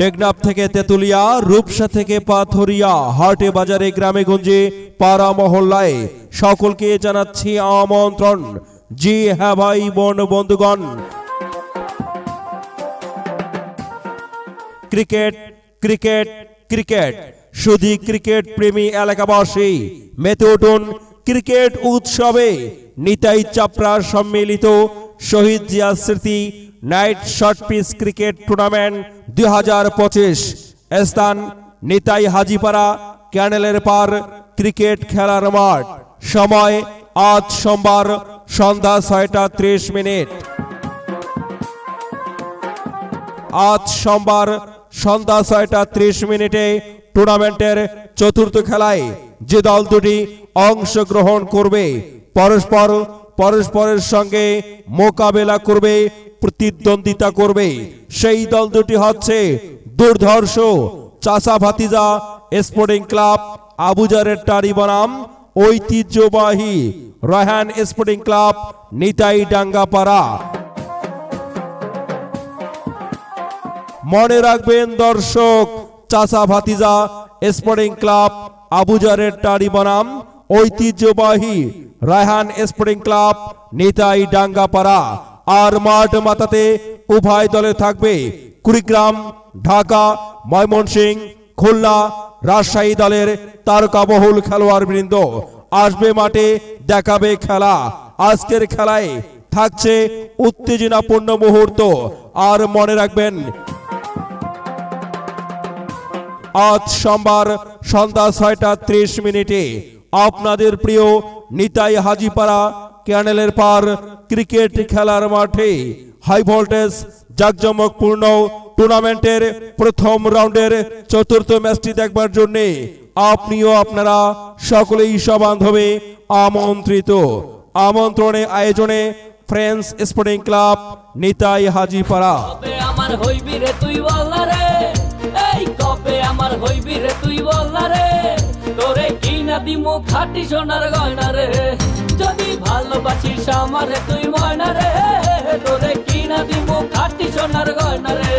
টেকনাফ থেকে তেতুলিয়া, রূপসা থেকে পাথরিয়া, হাটে বাজারে গ্রামে গঞ্জে পাড়া মহল্লায় সকলকে জানাচ্ছি আমন্ত্রণ। জি হ্যাঁ ভাই বোন বন্ধুগণ, ক্রিকেট ক্রিকেট ক্রিকেট শুধু ক্রিকেট প্রেমী এলাকাবাসী মেতে উঠুন ক্রিকেট উৎসবে। নিতাই চাপড়া সম্মিলিত শহীদ জিয়া স্মৃতি night short pitch cricket tournament 2025, স্থান নিতাই হাজিপাড়া, ক্যানেলের পার ক্রিকেট খেলার মাঠ। সময় আজ সোমবার সন্ধ্যা 6:30। আজ সোমবার সন্ধ্যা 6:30 টুর্নামেন্টের চতুর্থ খেলায় যে দল দুটি অংশগ্রহণ করবে পরস্পরের সঙ্গে মোকাবেলা করবে, প্রতিদ্বন্দ্বিতা করবে, সেই দল দুটি হচ্ছে দুর্ধর্ষ চাচা ভাতিজা স্পোর্টিং ক্লাব আবুজারের টারি বনাম ঐতিহ্যবাহী রায়হান স্পোর্টিং ক্লাব নিতাই ডাঙ্গাপাড়া। মনে রাখবেন দর্শক, চাচা ভাতিজা স্পোর্টিং ক্লাব আবুজারের টারি বনাম ঐতিহ্যবাহী রায়হান স্পোর্টিং ক্লাব নিতাই ডাঙ্গাপাড়া। আর মাঠ মাতাতে উভয় দলে থাকবে কুড়িগ্রাম, ঢাকা, ময়মনসিংহ, খুলনা, রাজশাহী দলের তারকাবহুল খেলোয়াড় বৃন্দ আসবে মাঠে, দেখাবে খেলা। আজকের খেলায় থাকছে উত্তেজনাপূর্ণ মুহূর্ত। আর মনে রাখবেন, আজ সোমবার সন্ধ্যা 6:30 আপনাদের প্রিয় নিতাই হাজিপাড়া ক্যানেলের পার ক্রিকেট খেলার মাঠে হাই ভোল্টেজ জাঁকজমকপূর্ণ টুর্নামেন্টের প্রথম রাউন্ডের চতুর্থ ম্যাচটি দেখবার জন্য আপনিও আপনারা সকলেই সবান্ধবে আমন্ত্রিত। আমন্ত্রণে আয়োজনে friends sporting club Nitai Hajipara. আমার হইবি রে তুই বল রে, এই কবে আমার হইবি রে তুই বল রে, তোরে কিনা দিমু খাঁটি সোনার গয়না রে, যদি ভালোবাসিস আমারে তুই ময়না রে, তোরে কিনা দিমু খাঁটি সোনার গয়না রে।